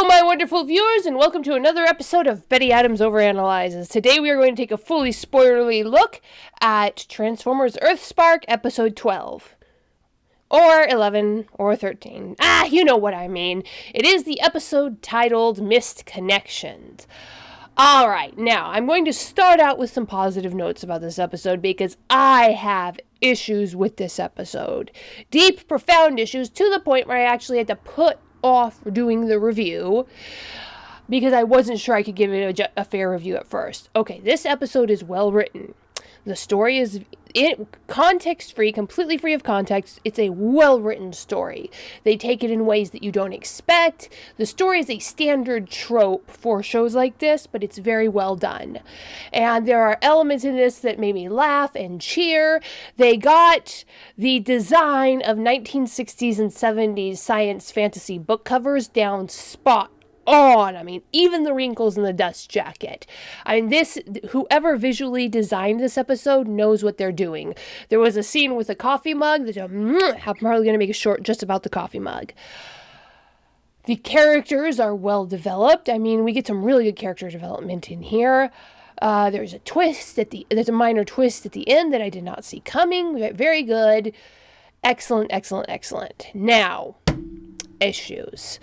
Hello, my wonderful viewers, and welcome to another episode of Betty Adams Overanalyzes. Today we are going to take a fully spoilerly look at Transformers EarthSpark Episode 12. Or 11, or 13. You know what I mean. It is the episode titled Missed Connections. Alright, now, I'm going to start out with some positive notes about this episode because I have issues with this episode. Deep, profound issues to the point where I actually had to put off doing the review because I wasn't sure I could give it a fair review at first. Okay, this episode is well written. The story is context-free, completely free of context. It's a well-written story. They take it in ways that you don't expect. The story is a standard trope for shows like this, but it's very well done. And there are elements in this that made me laugh and cheer. They got the design of 1960s and 70s science fantasy book covers down spot on. I mean, even the wrinkles in the dust jacket. I mean, whoever visually designed this episode knows what they're doing. There was a scene with a coffee mug that I'm probably going to make a short just about the coffee mug. The characters are well developed. I mean, we get some really good character development in here. There's a minor twist at the end that I did not see coming. Very good. Excellent, excellent, excellent. Now, issues.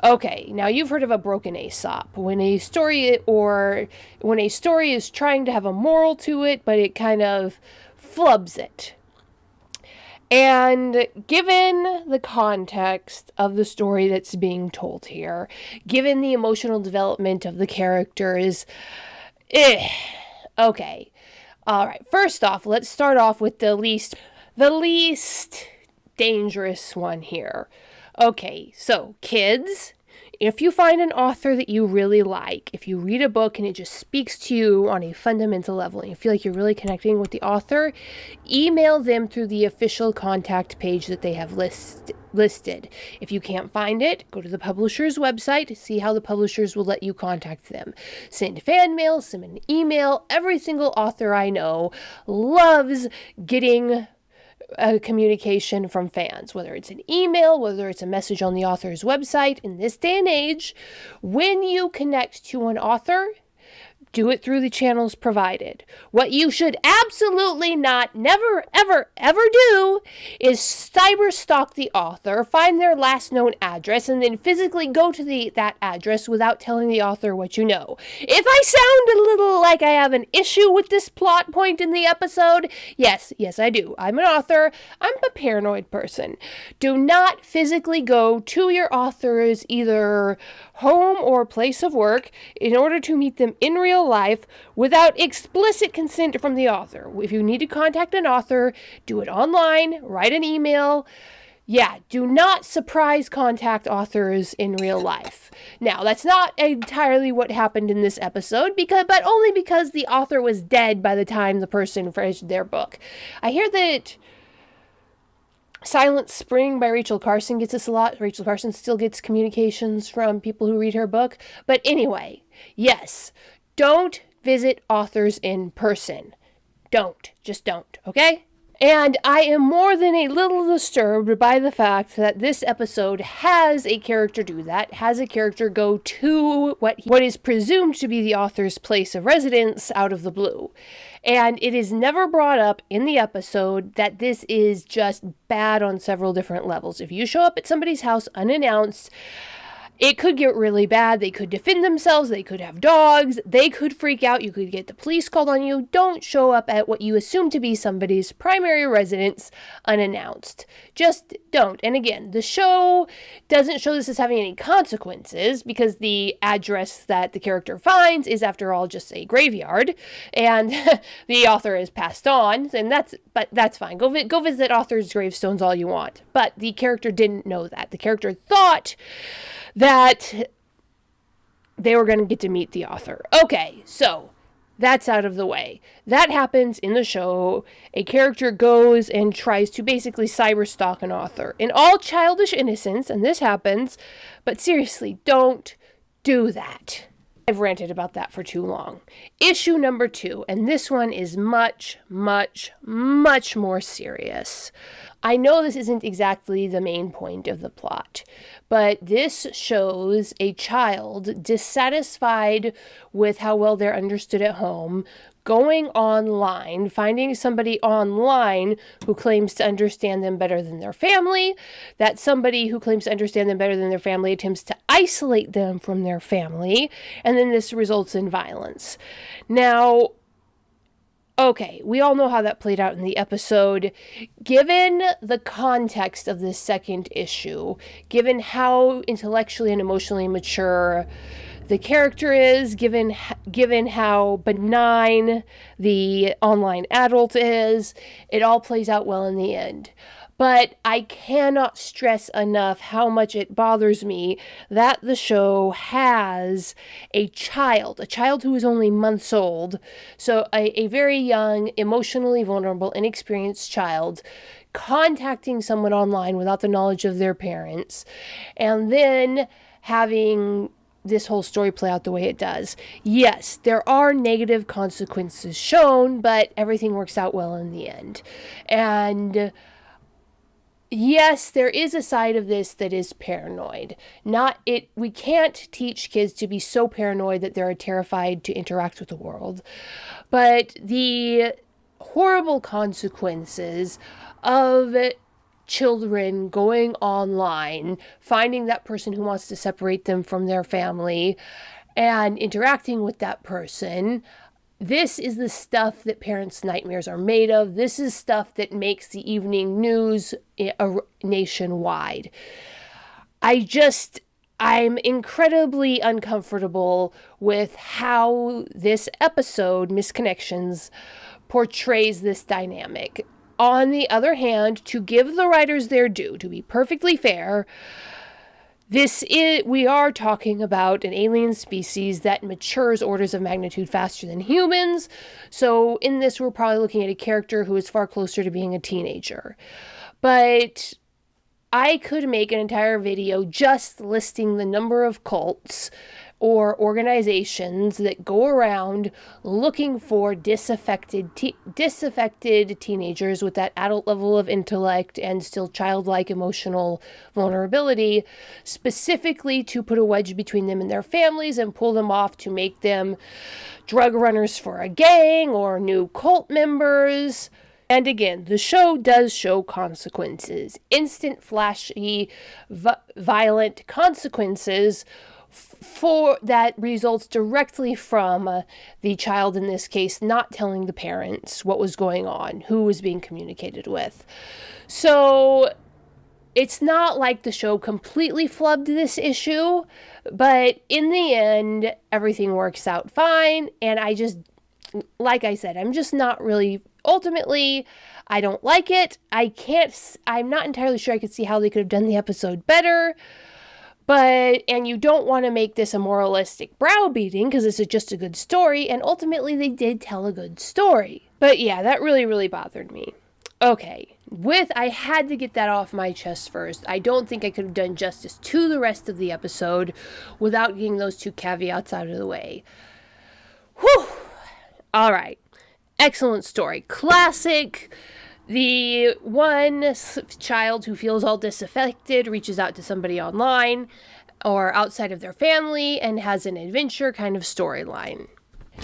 Okay, now you've heard of a broken Aesop. When a story is trying to have a moral to it, but it kind of flubs it. And given the context of the story that's being told here, given the emotional development of the characters, okay. All right, first off, let's start off with the least dangerous one here. Okay, so kids, if you find an author that you really like, if you read a book and it just speaks to you on a fundamental level and you feel like you're really connecting with the author, email them through the official contact page that they have listed. If you can't find it, go to the publisher's website, see how the publishers will let you contact them. Send fan mail, send an email. Every single author I know loves getting a communication from fans, whether it's an email, whether it's a message on the author's website. In this day and age, when you connect to an author, do it through the channels provided. What you should absolutely not, never, ever, ever do is cyber stalk the author, find their last known address, and then physically go to that address without telling the author what you know. If I sound a little like I have an issue with this plot point in the episode, yes, I do. I'm an author. I'm a paranoid person. Do not physically go to your author's either home or place of work in order to meet them in real life without explicit consent from the author. If you need to contact an author, do it online, write an email. Yeah, do not surprise contact authors in real life. Now, that's not entirely what happened in this episode, but only because the author was dead by the time the person finished their book. I hear that Silent Spring by Rachel Carson gets this a lot. Rachel Carson still gets communications from people who read her book. But anyway, yes, don't visit authors in person. Just don't, okay? And I am more than a little disturbed by the fact that this episode has a character do that, has a character go to what is presumed to be the author's place of residence out of the blue. And it is never brought up in the episode that this is just bad on several different levels. If you show up at somebody's house unannounced, it could get really bad. They could defend themselves. They could have dogs. They could freak out. You could get the police called on you. Don't show up at what you assume to be somebody's primary residence unannounced. Just don't. And again, the show doesn't show this as having any consequences because the address that the character finds is, after all, just a graveyard, and the author is passed on. And that's fine. Go visit authors' gravestones all you want. But the character didn't know that. The character thought that they were going to get to meet the author. Okay, so that's out of the way. That happens in the show. A character goes and tries to basically cyberstalk an author in all childish innocence, and this happens, but seriously, don't do that. I've ranted about that for too long. Issue number 2, and this one is much, much, much more serious. I know this isn't exactly the main point of the plot, but this shows a child dissatisfied with how well they're understood at home, going online, finding somebody online who claims to understand them better than their family, that somebody who claims to understand them better than their family attempts to isolate them from their family, and then this results in violence. Now, okay, we all know how that played out in the episode. Given the context of this second issue, given how intellectually and emotionally mature the character is, given how benign the online adult is, it all plays out well in the end. But I cannot stress enough how much it bothers me that the show has a child who is only months old, so a very young, emotionally vulnerable, inexperienced child, contacting someone online without the knowledge of their parents, and then having this whole story play out the way it does. Yes, there are negative consequences shown, but everything works out well in the end. And yes, there is a side of this that is paranoid. We can't teach kids to be so paranoid that they're terrified to interact with the world. But the horrible consequences of children going online, finding that person who wants to separate them from their family, and interacting with that person. This is the stuff that parents' nightmares are made of. This is stuff that makes the evening news nationwide. I'm incredibly uncomfortable with how this episode, Misconnections, portrays this dynamic. On the other hand, to give the writers their due, to be perfectly fair, we are talking about an alien species that matures orders of magnitude faster than humans. So in this, we're probably looking at a character who is far closer to being a teenager. But I could make an entire video just listing the number of cults or organizations that go around looking for disaffected teenagers with that adult level of intellect and still childlike emotional vulnerability, specifically to put a wedge between them and their families and pull them off to make them drug runners for a gang or new cult members. And again, the show does show consequences, instant, flashy, violent consequences for that results directly from the child, in this case, not telling the parents what was going on, who was being communicated with. So it's not like the show completely flubbed this issue, but in the end, everything works out fine. And like I said, I'm just not really, ultimately, I don't like it. I'm not entirely sure I could see how they could have done the episode better. And you don't want to make this a moralistic browbeating because this is just a good story, and ultimately they did tell a good story. But yeah, that really, really bothered me. Okay, I had to get that off my chest first. I don't think I could have done justice to the rest of the episode without getting those two caveats out of the way. Whew! Alright, excellent story. Classic. The one child who feels all disaffected reaches out to somebody online or outside of their family and has an adventure kind of storyline.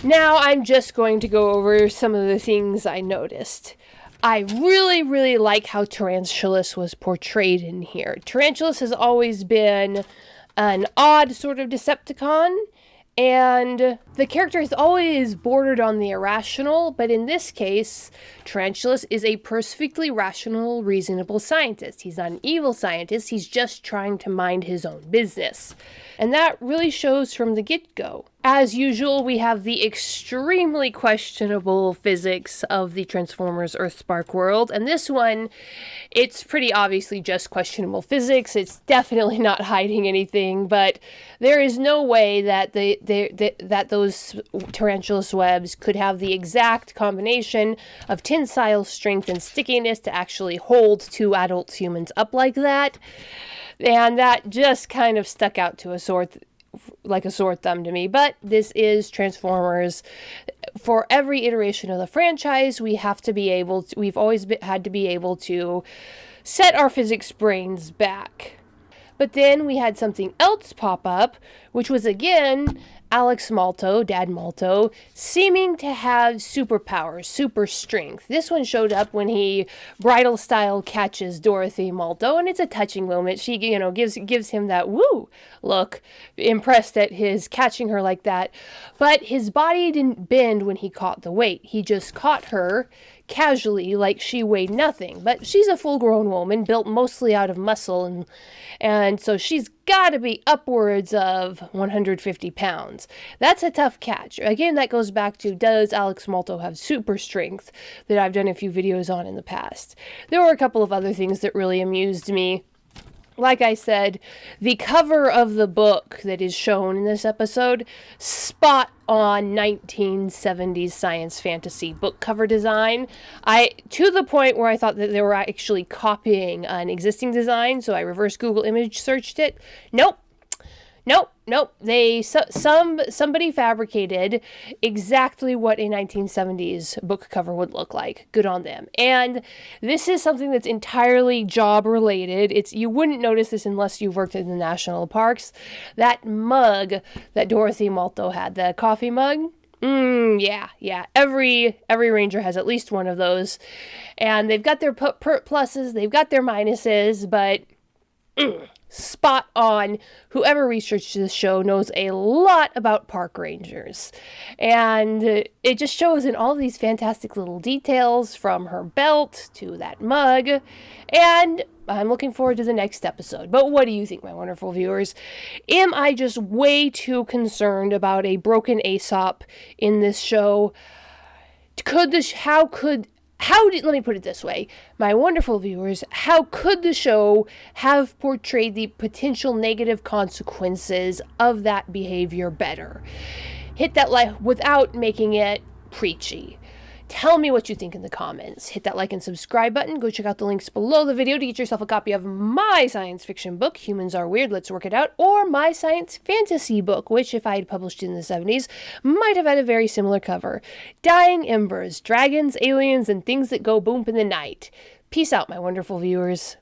Now I'm just going to go over some of the things I noticed. I really, really like how Tarantulas was portrayed in here. Tarantulas has always been an odd sort of Decepticon, and the character has always bordered on the irrational, but in this case, Tarantulas is a perfectly rational, reasonable scientist. He's not an evil scientist, he's just trying to mind his own business. And that really shows from the get-go. As usual, we have the extremely questionable physics of the Transformers EarthSpark world, and this one, it's pretty obviously just questionable physics. It's definitely not hiding anything, but there is no way that that those Tarantulas webs could have the exact combination of tensile strength and stickiness to actually hold two adult humans up like that. And that just kind of stuck out to like a sore thumb to me. But this is Transformers. For every iteration of the franchise, we've always had to be able to set our physics brains back. But then we had something else pop up, which was again Alex Malto, Dad Malto, seeming to have superpowers, super strength. This one showed up when he bridal style catches Dorothy Malto, and it's a touching moment. She, gives him that woo look, impressed at his catching her like that. But his body didn't bend when he caught the weight. He just caught her casually, like she weighed nothing. But she's a full-grown woman, built mostly out of muscle, and so she's got to be upwards of 150 pounds. That's a tough catch. Again, that goes back to, does Alex Malto have super strength, that I've done a few videos on in the past. There were a couple of other things that really amused me. Like I said, the cover of the book that is shown in this episode, spot on 1970s science fantasy book cover design. To the point where I thought that they were actually copying an existing design, so I reverse Google image searched it. Nope. Somebody fabricated exactly what a 1970s book cover would look like. Good on them. And this is something that's entirely job related. You wouldn't notice this unless you've worked in the national parks. That mug that Dorothy Malto had, the coffee mug. Yeah. Every ranger has at least one of those. And they've got their pluses, they've got their minuses, but spot on. Whoever researched this show knows a lot about park rangers. And it just shows in all these fantastic little details, from her belt to that mug. And I'm looking forward to the next episode. But what do you think, my wonderful viewers? Am I just way too concerned about a broken Aesop in this show? Let me put it this way, my wonderful viewers, how could the show have portrayed the potential negative consequences of that behavior better? Hit that like without making it preachy. Tell me what you think in the comments. Hit that like and subscribe button. Go check out the links below the video to get yourself a copy of my science fiction book, Humans Are Weird, Let's Work It Out, or my science fantasy book, which, if I had published in the 70s, might have had a very similar cover. Dying Embers, Dragons, Aliens, and Things That Go Boom in the Night. Peace out, my wonderful viewers.